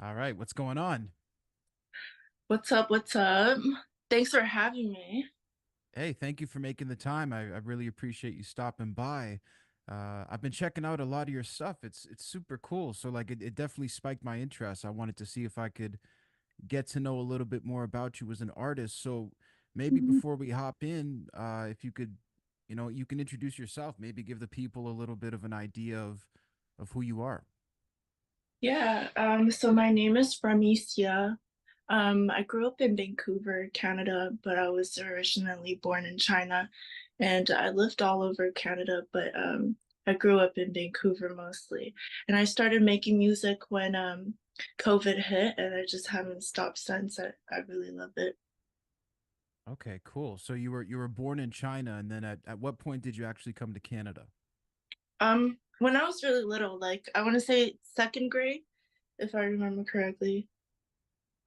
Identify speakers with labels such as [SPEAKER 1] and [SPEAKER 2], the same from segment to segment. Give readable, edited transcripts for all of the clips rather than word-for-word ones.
[SPEAKER 1] All right, what's going on?
[SPEAKER 2] What's up? What's up? Thanks for having me.
[SPEAKER 1] Hey, thank you for making the time. I really appreciate you stopping by. I've been checking out a lot of your stuff. It's super cool. So like it definitely spiked my interest. I wanted to see if I could get to know a little bit more about you as an artist. So maybe
[SPEAKER 2] Mhm.
[SPEAKER 1] before we hop in, if you could, you can introduce yourself, maybe give the people a little bit of an idea of who you are.
[SPEAKER 2] So my name is REMI XIA. I grew up in Vancouver, Canada, but I was originally born in China, and I lived all over Canada, but I grew up in Vancouver mostly. And I started making music when COVID hit, and I just haven't stopped since. I really love it.
[SPEAKER 1] Okay, cool. So you were born in China, and then at what point did you actually come to Canada?
[SPEAKER 2] When I was really little, like I want to say second grade, if I remember correctly.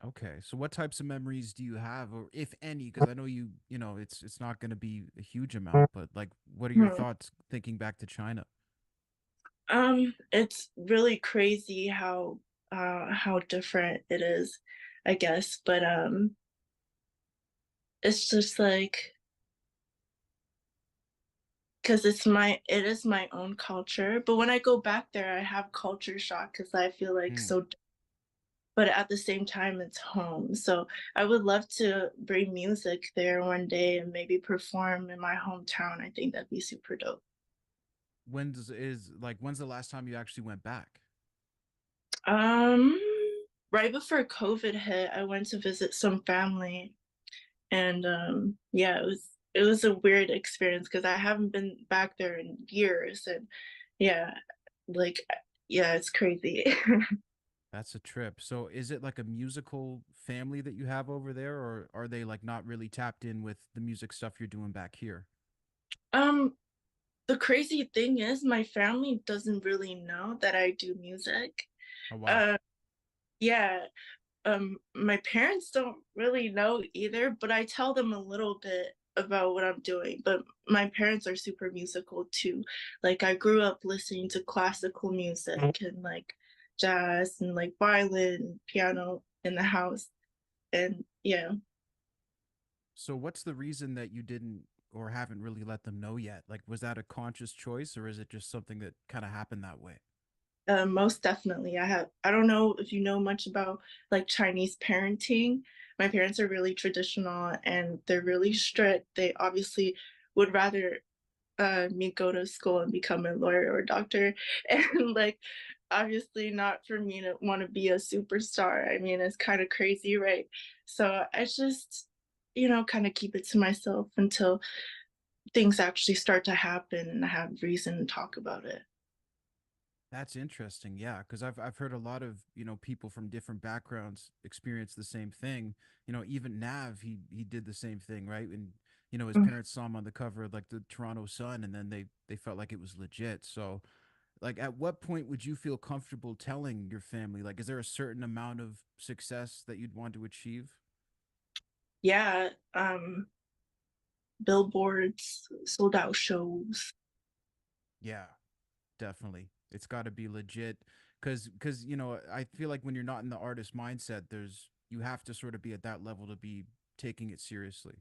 [SPEAKER 1] Okay. So what types of memories do you have, or if any? Because I know it's not going to be a huge amount, but like, what are your
[SPEAKER 2] Hmm.
[SPEAKER 1] thoughts thinking back to China?
[SPEAKER 2] It's really crazy how different it is, I guess. But it's just like because it is my own culture. But when I go back there, I have culture shock because I feel like
[SPEAKER 1] Hmm.
[SPEAKER 2] so. But at the same time, it's home. So I would love to bring music there one day and maybe perform in my hometown. I think that'd be super dope.
[SPEAKER 1] When's the last time you actually went back?
[SPEAKER 2] Um, right before COVID hit, I went to visit some family, and yeah, it was a weird experience because I haven't been back there in years, and yeah, like yeah, it's crazy.
[SPEAKER 1] That's a trip. So is it like a musical family that you have over there, or are they like not really tapped in with the music stuff you're doing back here?
[SPEAKER 2] Um, the crazy thing is my family doesn't really know that I do music.
[SPEAKER 1] Oh wow.
[SPEAKER 2] Uh, yeah, my parents don't really know either, but I tell them a little bit about what I'm doing. But my parents are super musical too. Like I grew up listening to classical music and like jazz and like violin, piano in the house. And yeah,
[SPEAKER 1] So what's the reason that you didn't or haven't really let them know yet? Like, was that a conscious choice, or is it just something that kind of happened that way?
[SPEAKER 2] most definitely. I don't know if you know much about like Chinese parenting. My parents are really traditional and they're really strict. They obviously would rather me go to school and become a lawyer or a doctor. And like, obviously, not for me to want to be a superstar. I mean, it's kind of crazy, right? So I just, kind of keep it to myself until things actually start to happen and I have reason to talk about it.
[SPEAKER 1] That's interesting. Yeah, because I've heard a lot of, people from different backgrounds experience the same thing. Even Nav, he did the same thing, right? And his
[SPEAKER 2] Mm.
[SPEAKER 1] parents saw him on the cover of like the Toronto Sun, and then they felt like it was legit. So, like, at what point would you feel comfortable telling your family? Like, is there a certain amount of success that you'd want to achieve?
[SPEAKER 2] Yeah, billboards, sold out shows.
[SPEAKER 1] Yeah, definitely. It's got to be legit because I feel like when you're not in the artist mindset, you have to sort of be at that level to be taking it seriously.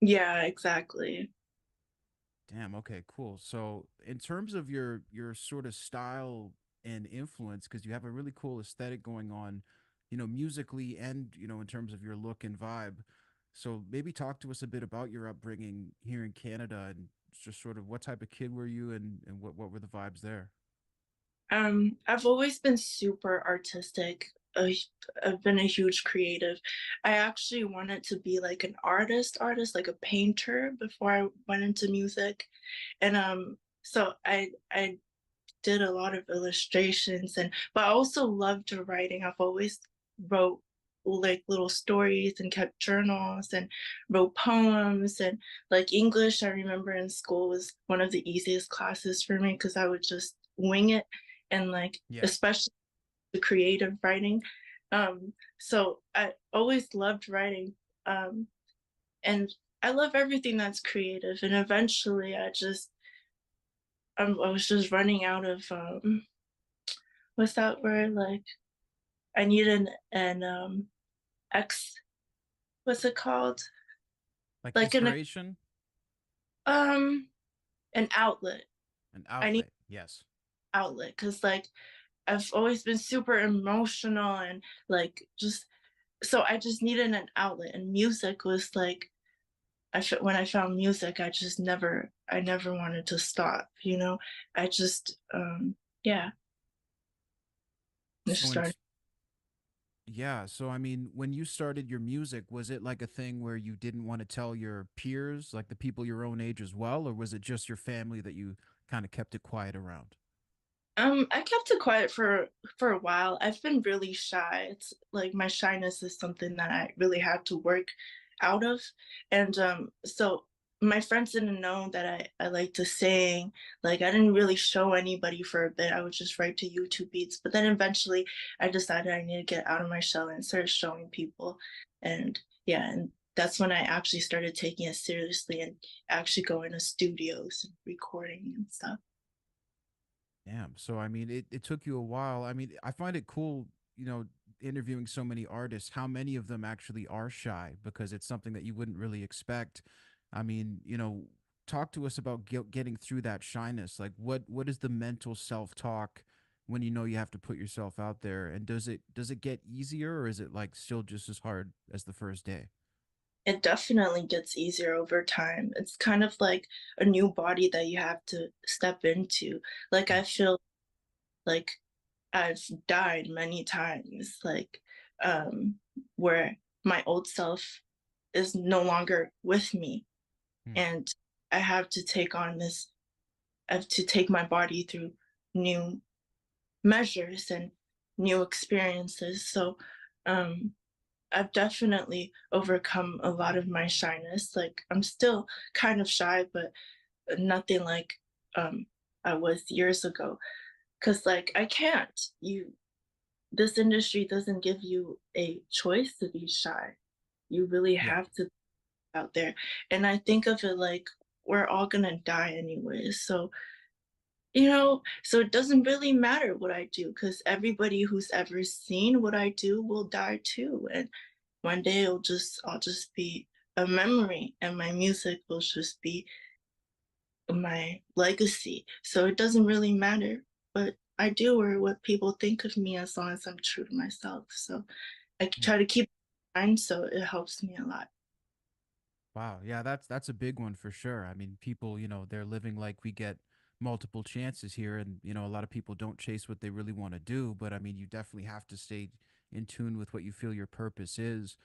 [SPEAKER 2] Yeah, exactly.
[SPEAKER 1] Damn, okay, cool. So, in terms of your sort of style and influence, because you have a really cool aesthetic going on, musically and in terms of your look and vibe. So, maybe talk to us a bit about your upbringing here in Canada and just sort of what type of kid were you and what were the vibes there?
[SPEAKER 2] I've always been super artistic. I've been a huge creative. I actually wanted to be like an artist, like a painter before I went into music. And so I did a lot of illustrations but I also loved writing. I've always wrote like little stories and kept journals and wrote poems and like English, I remember in school was one of the easiest classes for me because I would just wing it and like
[SPEAKER 1] Yeah.
[SPEAKER 2] especially the creative writing. So I always loved writing. Um and I love everything that's creative and eventually I was just running out of what's that word like? I need an ex what's it called?
[SPEAKER 1] Like
[SPEAKER 2] Like
[SPEAKER 1] inspiration,
[SPEAKER 2] um an outlet.
[SPEAKER 1] an
[SPEAKER 2] I need
[SPEAKER 1] outlet. Yes.
[SPEAKER 2] outlet because like I've always been super emotional and like just so I just needed an outlet and music was like when I found music I never wanted to stop, you know. I just yeah, just
[SPEAKER 1] So in
[SPEAKER 2] started.
[SPEAKER 1] Yeah, so I mean, when you started your music, was it like a thing where you didn't want to tell your peers, like the people your own age as well, or was it just your family that you kind of kept it quiet around?
[SPEAKER 2] I kept it quiet for a while. I've been really shy. It's like my shyness is something that I really had to work out of. And so my friends didn't know that I like to sing. Like I didn't really show anybody for a bit. I would just write to YouTube beats. But then eventually I decided I need to get out of my shell and start showing people. And yeah, and that's when I actually started taking it seriously and actually going to studios and recording and stuff.
[SPEAKER 1] Damn. So I mean, it took you a while. I mean, I find it cool, interviewing so many artists, how many of them actually are shy because it's something that you wouldn't really expect. I mean, talk to us about getting through that shyness. Like what is the mental self-talk when you know you have to put yourself out there? And does it get easier or is it like still just as hard as the first day?
[SPEAKER 2] It definitely gets easier over time. It's kind of like a new body that you have to step into. Like
[SPEAKER 1] Mm,
[SPEAKER 2] I feel like I've died many times, like where my old self is no longer with me
[SPEAKER 1] mm,
[SPEAKER 2] and I have to I have to take my body through new measures and new experiences. So um I've definitely overcome a lot of my shyness. Like I'm still kind of shy, but nothing like um I was years ago. Cause like I can't. This industry doesn't give you a choice to be shy. You really
[SPEAKER 1] yeah.
[SPEAKER 2] have to be out there. And I think of it like we're all gonna die anyways. So so it doesn't really matter what I do because everybody who's ever seen what I do will die too. And one day I'll just be a memory and my music will just be my legacy. So it doesn't really matter what I do or what people think of me as long as I'm true to myself. So I
[SPEAKER 1] Mm.
[SPEAKER 2] try to keep in mind so it helps me a lot.
[SPEAKER 1] Wow. Yeah, that's a big one for sure. I mean, people, they're living like we get multiple chances here and, a lot of people don't chase what they really want to do, but I mean, you definitely have to stay in tune with what you feel your purpose is.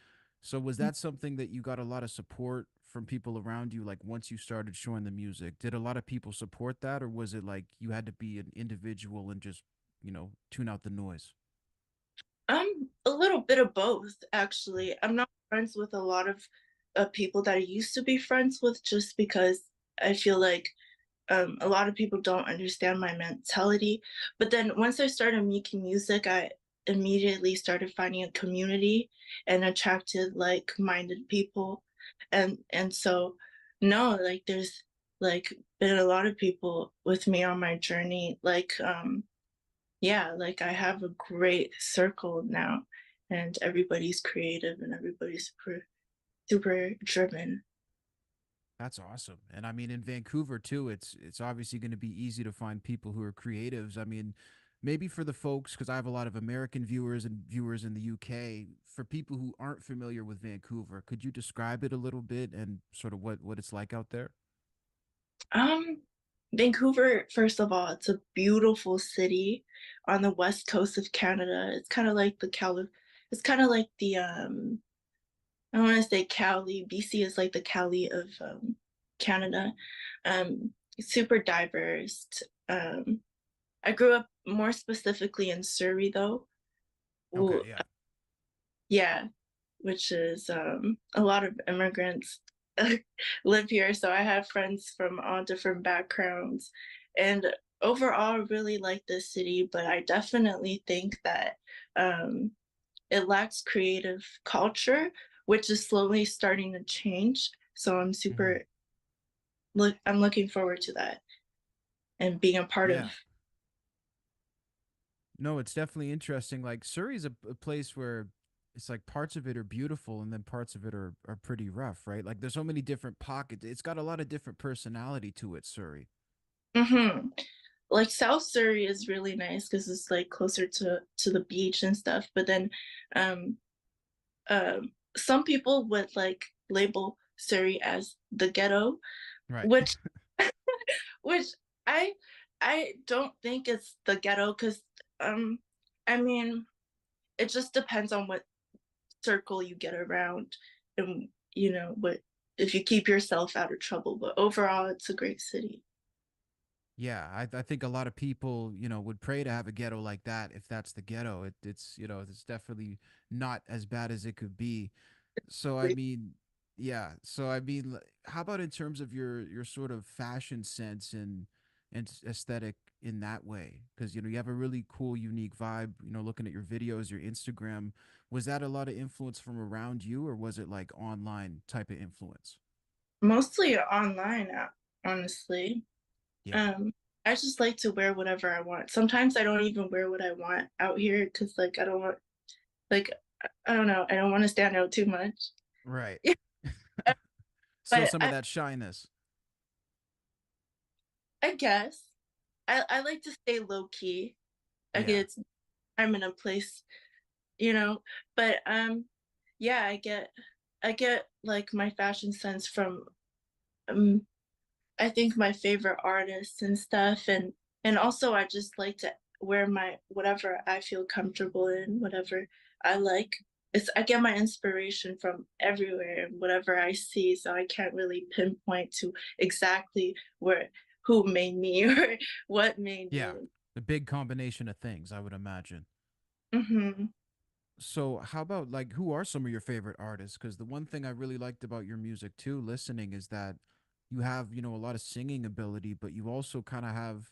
[SPEAKER 1] So was that something that you got a lot of support from people around you like once you started showing the music? Did a lot of people support that or was it like you had to be an individual and just, tune out the noise?
[SPEAKER 2] A little bit of both, actually. I'm not friends with a lot of people that I used to be friends with just because I feel like a lot of people don't understand my mentality. But then once I started making music, I immediately started finding a community and attracted like-minded people. And so no, like there's like been a lot of people with me on my journey. Yeah, like I have a great circle now and everybody's creative and everybody's super driven.
[SPEAKER 1] That's awesome. And I mean in Vancouver too, it's obviously going to be easy to find people who are creatives. I mean, maybe for the folks cuz I have a lot of American viewers and viewers in the UK, for people who aren't familiar with Vancouver, could you describe it a little bit and sort of what it's like out there?
[SPEAKER 2] Um, Vancouver, first of all, it's a beautiful city on the west coast of Canada. It's kind of like the I don't want to say Cali. BC is like the Cali of Canada. It's super diverse. Um, I grew up more specifically in Surrey though.
[SPEAKER 1] Okay,
[SPEAKER 2] Ooh,
[SPEAKER 1] yeah.
[SPEAKER 2] yeah, which is a lot of immigrants live here. So I have friends from all different backgrounds. And overall, I really like this city, but I definitely think that um, it lacks creative culture, which is slowly starting to change. So
[SPEAKER 1] Hmm.
[SPEAKER 2] I'm looking forward to that and being a part of.
[SPEAKER 1] Yeah. No, it's definitely interesting. Like Surrey's a place where it's like parts of it are beautiful and then parts of it are pretty rough, right? Like there's so many different pockets. It's got a lot of different personality to it, Surrey.
[SPEAKER 2] Hmm. Like South Surrey is really nice because it's like closer to the beach and stuff. But then, um, some people would like label Surrey as the ghetto,
[SPEAKER 1] Right.
[SPEAKER 2] which which I I don't think it's the ghetto because um I mean it just depends on what circle you get around and what if you keep yourself out of trouble. But overall, it's a great city.
[SPEAKER 1] Yeah, I think a lot of people, would pray to have a ghetto like that if that's the ghetto. It's definitely not as bad as it could be. So I mean, yeah. So I mean, how about in terms of your sort of fashion sense and aesthetic in that way? Because you have a really cool, unique vibe. Looking at your videos, your Instagram, was that a lot of influence from around you, or was it like online type of influence?
[SPEAKER 2] Mostly online, honestly.
[SPEAKER 1] Yeah.
[SPEAKER 2] Um, I just like to wear whatever I want. Sometimes I don't even wear what I want out here because like I don't want like I don't know, I don't want to stand out too much.
[SPEAKER 1] Right. Still
[SPEAKER 2] But
[SPEAKER 1] some of that shyness.
[SPEAKER 2] I guess I like to stay low key. I
[SPEAKER 1] Yeah.
[SPEAKER 2] get I'm in a place, you know, but yeah, I get like my fashion sense from um I think my favorite artists and stuff, and also I just like to wear my whatever I feel comfortable in, whatever I like. I get my inspiration from everywhere and whatever I see, so I can't really pinpoint to exactly where who made me or what made
[SPEAKER 1] Yeah.
[SPEAKER 2] me.
[SPEAKER 1] The big combination of things, I would imagine.
[SPEAKER 2] Hmm.
[SPEAKER 1] So, how about like who are some of your favorite artists? Because the one thing I really liked about your music too, listening, is that you have, a lot of singing ability, but you also kind of have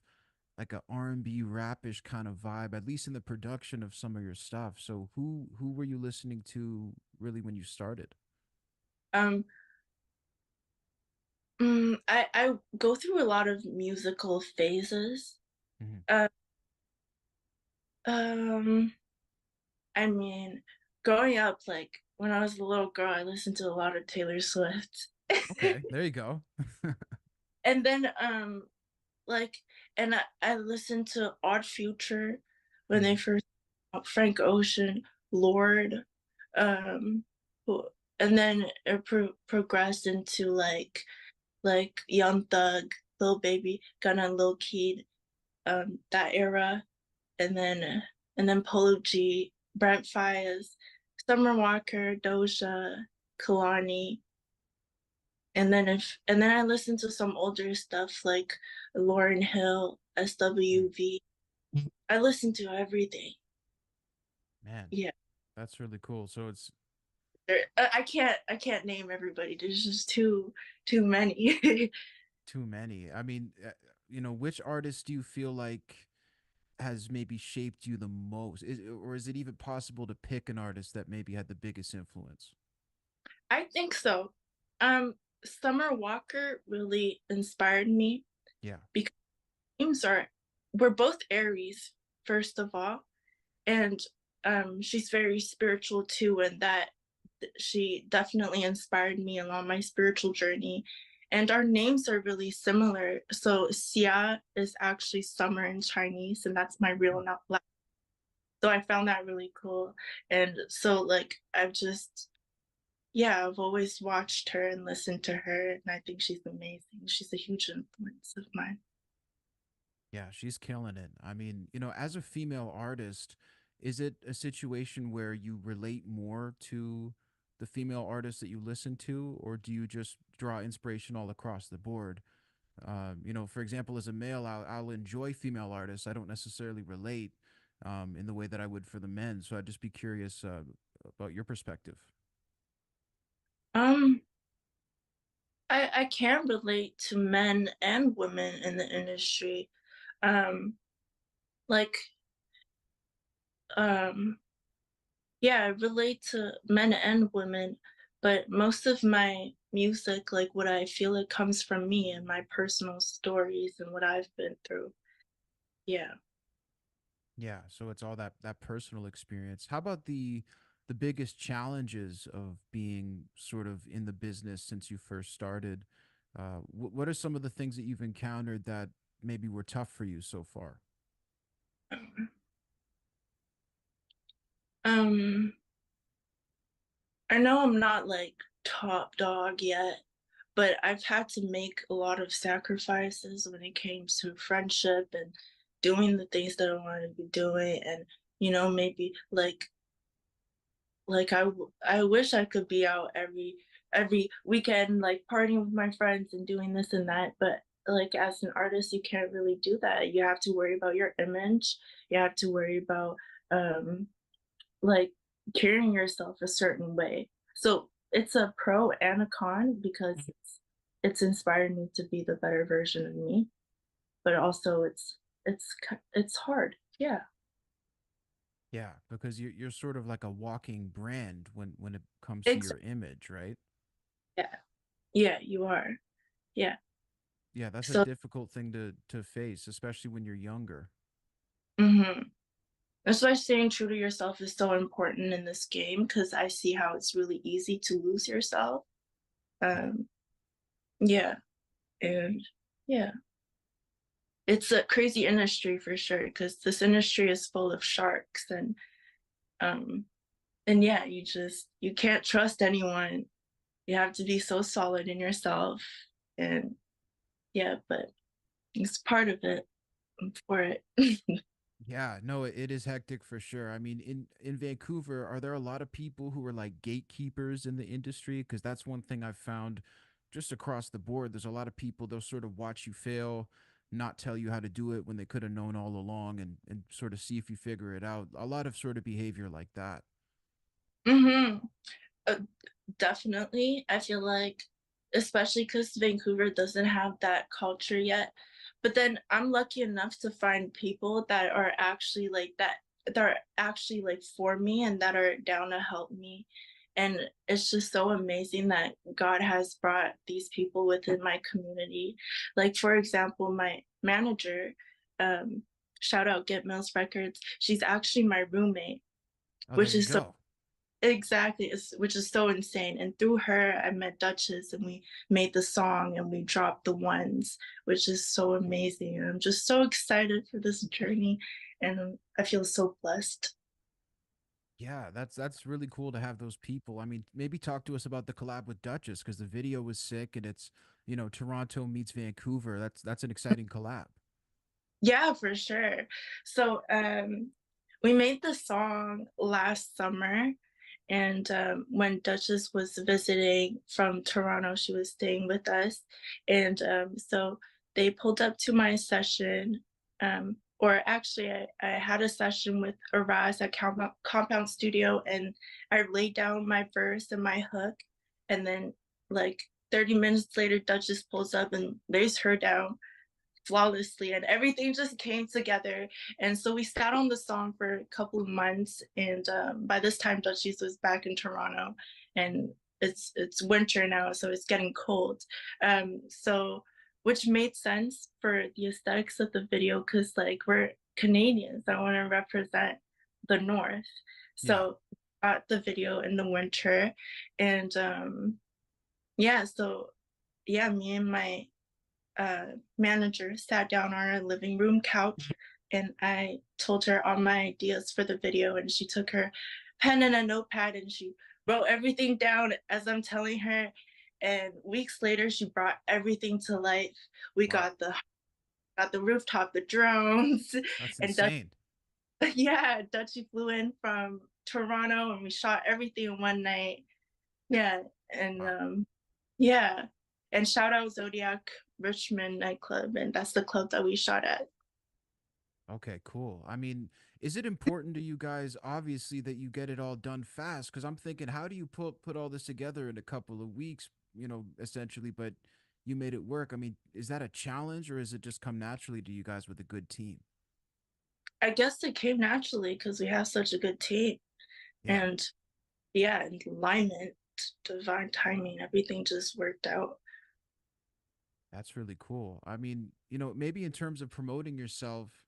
[SPEAKER 1] like a R&B rapish kind of vibe, at least in the production of some of your stuff. So, who were you listening to really when you started?
[SPEAKER 2] Um, I go through a lot of musical phases.
[SPEAKER 1] Hmm.
[SPEAKER 2] Uh, um, I mean, growing up, like when I was a little girl, I listened to a lot of Taylor Swift.
[SPEAKER 1] Okay, there you go.
[SPEAKER 2] And then like and I listened to Odd Future when they
[SPEAKER 1] Hmm.
[SPEAKER 2] first Frank Ocean, Lord, um who- and then it progressed into like Young Thug, Lil Baby, Gunna, Lil Keed, that era, and then Polo G, Brent Faiyaz, Summer Walker, Doja, Kalani, and then I listened to some older stuff like Lauryn Hill, SWV. I listened to everything.
[SPEAKER 1] Man,
[SPEAKER 2] Yeah,
[SPEAKER 1] that's really cool. So it's
[SPEAKER 2] I can't name everybody. There's just too many.
[SPEAKER 1] too many. I mean, which artist do you feel like has maybe shaped you the most? Or is it even possible to pick an artist that maybe had the biggest influence?
[SPEAKER 2] I think so. Um, Summer Walker really inspired me
[SPEAKER 1] Yeah.
[SPEAKER 2] because names are we're both Aries, first of all, and she's very spiritual too, and that she definitely inspired me along my spiritual journey. And our names are really similar. So Xia is actually summer in Chinese, and that's my real
[SPEAKER 1] Hmm.
[SPEAKER 2] name. So I found that really cool. And so like I've always watched her and listened to her, and I think she's amazing. She's a huge influence of mine.
[SPEAKER 1] Yeah, she's killing it. I mean, as a female artist, is it a situation where you relate more to the female artists that you listen to, or do you just draw inspiration all across the board? For example, as a male, I'll enjoy female artists. I don't necessarily relate in the way that I would for the men. So I'd just be curious about your perspective.
[SPEAKER 2] Um, I can relate to men and women in the industry. Um, like um yeah, I relate to men and women, but most of my music, like what I feel it comes from me and my personal stories and what I've been through. Yeah.
[SPEAKER 1] Yeah, so it's all that personal experience. How about the biggest challenges of being sort of in the business since you first started? What are some of the things that you've encountered that maybe were tough for you so far?
[SPEAKER 2] Um, I know I'm not like top dog yet, but I've had to make a lot of sacrifices when it came to friendship and doing the things that I want to be doing, and maybe I wish I could be out every weekend, like partying with my friends and doing this and that, but like as an artist, you can't really do that. You have to worry about your image. You have to worry about um like carrying yourself a certain way. So it's a pro and a con because it's inspired me to be the better version of me, but also it's hard. Yeah.
[SPEAKER 1] Yeah, because you're sort of like a walking brand when it comes to your
[SPEAKER 2] Exactly.
[SPEAKER 1] image, right?
[SPEAKER 2] Yeah. Yeah, you are. Yeah.
[SPEAKER 1] Yeah, that's a
[SPEAKER 2] So
[SPEAKER 1] difficult thing to face, especially when you're younger.
[SPEAKER 2] mhm. That's why staying true to yourself is so important in this game because I see how it's really easy to lose yourself.
[SPEAKER 1] Yeah.
[SPEAKER 2] Um, yeah, and yeah, it's a crazy industry for sure because this industry is full of sharks um and yeah, you can't trust anyone. You have to be so solid in yourself, and yeah, but it's part of it. I'm for it.
[SPEAKER 1] Yeah, no, it is hectic for sure. I mean, in Vancouver, are there a lot of people who are like gatekeepers in the industry? Because that's one thing I've found just across the board. There's a lot of people, they'll sort of watch you fail, not tell you how to do it when they could have known all along, and sort of see if you figure it out. A lot of sort of behavior like that.
[SPEAKER 2] hmm Uh, Definitely. I feel like, especially because Vancouver doesn't have that culture yet. But then I'm lucky enough to find people that are actually like that are actually like for me and that are down to help me. And it's just so amazing that God has brought these people within my community. Like, for example, my manager, um, shout out Get Mills Records, she's actually my roommate,
[SPEAKER 1] Oh, there
[SPEAKER 2] which
[SPEAKER 1] you
[SPEAKER 2] is so
[SPEAKER 1] go.
[SPEAKER 2] exactly, which is so insane. And through her, I met Duchess and we made the song and we dropped the ones, which is so amazing. And I'm just so excited for this journey and I feel so blessed.
[SPEAKER 1] Yeah, that's really cool to have those people. I mean, maybe talk to us about the collab with Duchess because the video was sick and it's, Toronto meets Vancouver. That's an exciting collab.
[SPEAKER 2] Yeah, for sure. So we made the song last summer, and when Duchess was visiting from Toronto, she was staying with us, and so they pulled up to my session. Or actually, I had a session with Araz at Compound Studio, and I laid down my verse and my hook, and then like 30 minutes later, Duchess pulls up and lays her down flawlessly and everything just came together, and so we sat on the song for a couple of months, and by this time Duchess was back in Toronto, and it's winter now, so it's getting cold, so which made sense for the aesthetics of the video because like we're Canadians, I want to represent the north,
[SPEAKER 1] Yeah.
[SPEAKER 2] so the video in the winter, and yeah, so yeah, me and my manager sat down on our living room couch and I told her all my ideas for the video, and she took her pen and a notepad and she wrote everything down as I'm telling her. And weeks later, she brought everything to life. We
[SPEAKER 1] Wow.
[SPEAKER 2] got the rooftop, the drones,
[SPEAKER 1] That's
[SPEAKER 2] and
[SPEAKER 1] insane.
[SPEAKER 2] yeah, Dutchie flew in from Toronto and we shot everything in one night. Yeah, and
[SPEAKER 1] Wow.
[SPEAKER 2] yeah, and shout out Zodiac Richmond nightclub, and that's the club that we shot at.
[SPEAKER 1] Okay, cool. I mean, is it important to you guys, obviously, that you get it all done fast? Because I'm thinking, how do you put all this together in a couple of weeks, essentially, but you made it work? I mean, is that a challenge or is it just come naturally to you guys with a good team?
[SPEAKER 2] I guess it came naturally because we have such a good team,
[SPEAKER 1] Yeah.
[SPEAKER 2] and yeah, and alignment, divine timing, everything just worked out.
[SPEAKER 1] That's really cool. I mean, maybe in terms of promoting yourself,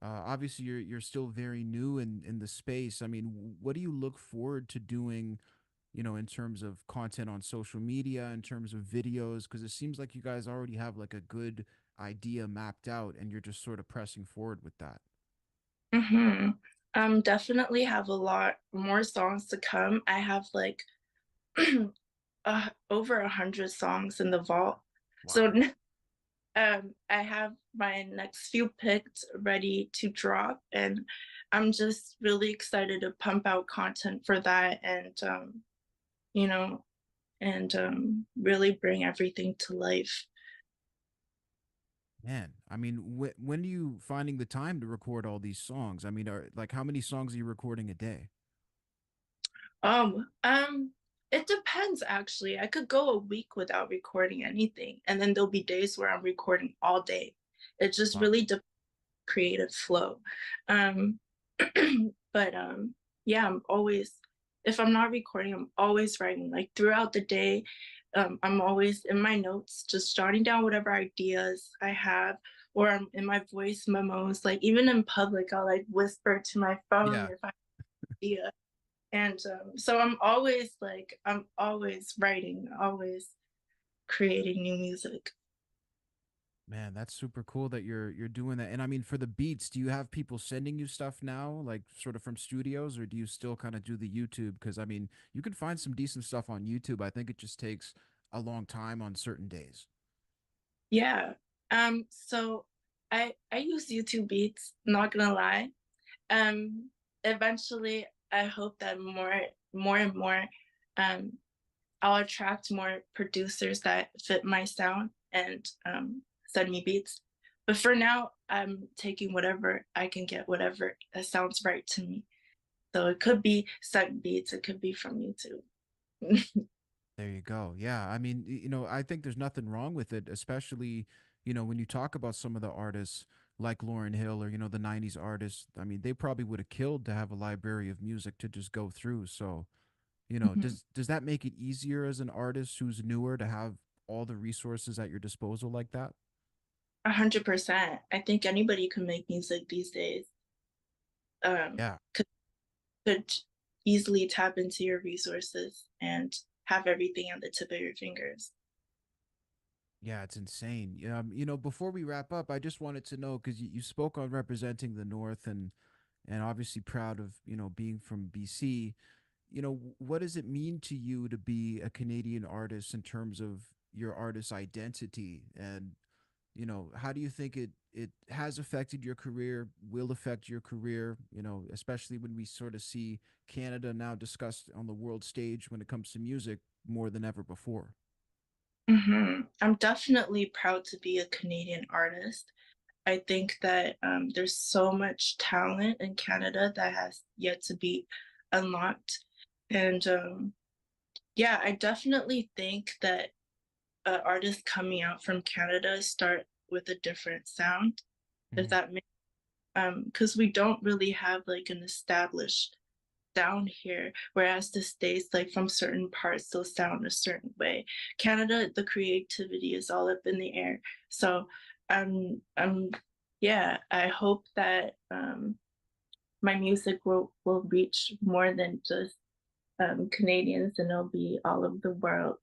[SPEAKER 1] Obviously, you're still very new in the space. I mean, what do you look forward to doing, in terms of content on social media, in terms of videos? Because it seems like you guys already have like a good idea mapped out, and you're just sort of pressing forward with that.
[SPEAKER 2] Mm-hmm. Definitely have a lot more songs to come. I have like over 100 songs in the vault. So
[SPEAKER 1] Wow.
[SPEAKER 2] I have my next few picked ready to drop, and I'm just really excited to pump out content for that you know, really bring everything to life.
[SPEAKER 1] Man, I mean, when are you finding the time to record all these songs? I mean, like how many songs are you recording a day?
[SPEAKER 2] Um, um, it depends actually. I could go a week without recording anything, and then there'll be days where I'm recording all day. It just
[SPEAKER 1] Wow.
[SPEAKER 2] really depends creative flow. Um, but yeah, I'm always, if I'm not recording, I'm always writing. Like throughout the day, I'm always in my notes, just jotting down whatever ideas I have, or I'm in my voice memos. Like even in public, I'll like whisper to my phone
[SPEAKER 1] Yeah.
[SPEAKER 2] if I have an idea. And so I'm always writing, always creating new music.
[SPEAKER 1] Man, that's super cool that you're doing that. And I mean, for the beats, do you have people sending you stuff now, like sort of from studios, or do you still kind of do the YouTube? Because I mean, you can find some decent stuff on YouTube. I think it just takes a long time on certain days.
[SPEAKER 2] Yeah. So I use YouTube Beats, not gonna lie. Um, Eventually I hope that more and more um I'll attract more producers that fit my sound and send me beats. But for now, I'm taking whatever I can get, whatever that sounds right to me. So it could be sent beats, it could be from YouTube.
[SPEAKER 1] There you go. Yeah. I mean, I think there's nothing wrong with it, especially, when you talk about some of the artists like Lauren Hill or, the 90s artists. I mean, they probably would have killed to have a library of music to just go through. So,
[SPEAKER 2] Mhm.
[SPEAKER 1] does that make it easier as an artist who's newer to have all the resources at your disposal like that?
[SPEAKER 2] 100%. I think anybody can make music these days.
[SPEAKER 1] Yeah.
[SPEAKER 2] Could easily tap into your resources and have everything at the tip of your fingers.
[SPEAKER 1] Yeah, it's insane. Before we wrap up, I just wanted to know because you spoke on representing the North and obviously proud of, being from BC. What does it mean to you to be a Canadian artist in terms of your artist identity? And, how do you think it has affected your career, will affect your career, especially when we sort of see Canada now discussed on the world stage when it comes to music more than ever before?
[SPEAKER 2] I'm definitely proud to be a Canadian artist. I think that there's so much talent in Canada that has yet to be unlocked. And yeah, I definitely think that artists coming out from Canada start with a different sound, if
[SPEAKER 1] Mhm.
[SPEAKER 2] that makes because we don't really have like an established sound here, whereas the states, like from certain parts, they'll sound a certain way. Canada, the creativity is all up in the air. So yeah, I hope that my music will reach more than just Canadians, and it'll be all over the world.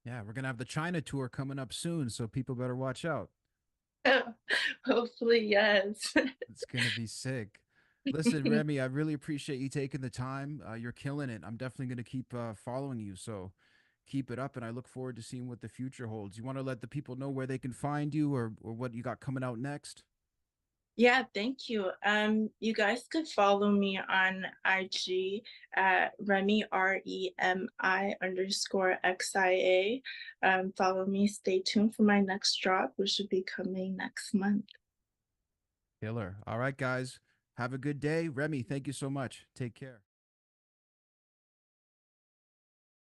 [SPEAKER 1] Yeah, we're gonna have the China tour coming up soon, so people better watch out.
[SPEAKER 2] Hopefully, yes.
[SPEAKER 1] It's gonna be sick. Listen, Remy, I really appreciate you taking the time. You're killing it. I'm definitely gonna keep following you. So keep it up, and I look forward to seeing what the future holds. You want to let the people know where they can find you, or what you got coming out next?
[SPEAKER 2] Yeah, thank you. You guys could follow me on IG at Remi REMI_XIA. Follow me. Stay tuned for my next drop, which should be coming next month.
[SPEAKER 1] Killer. All right, guys. Have a good day. Remy, thank you so much. Take care.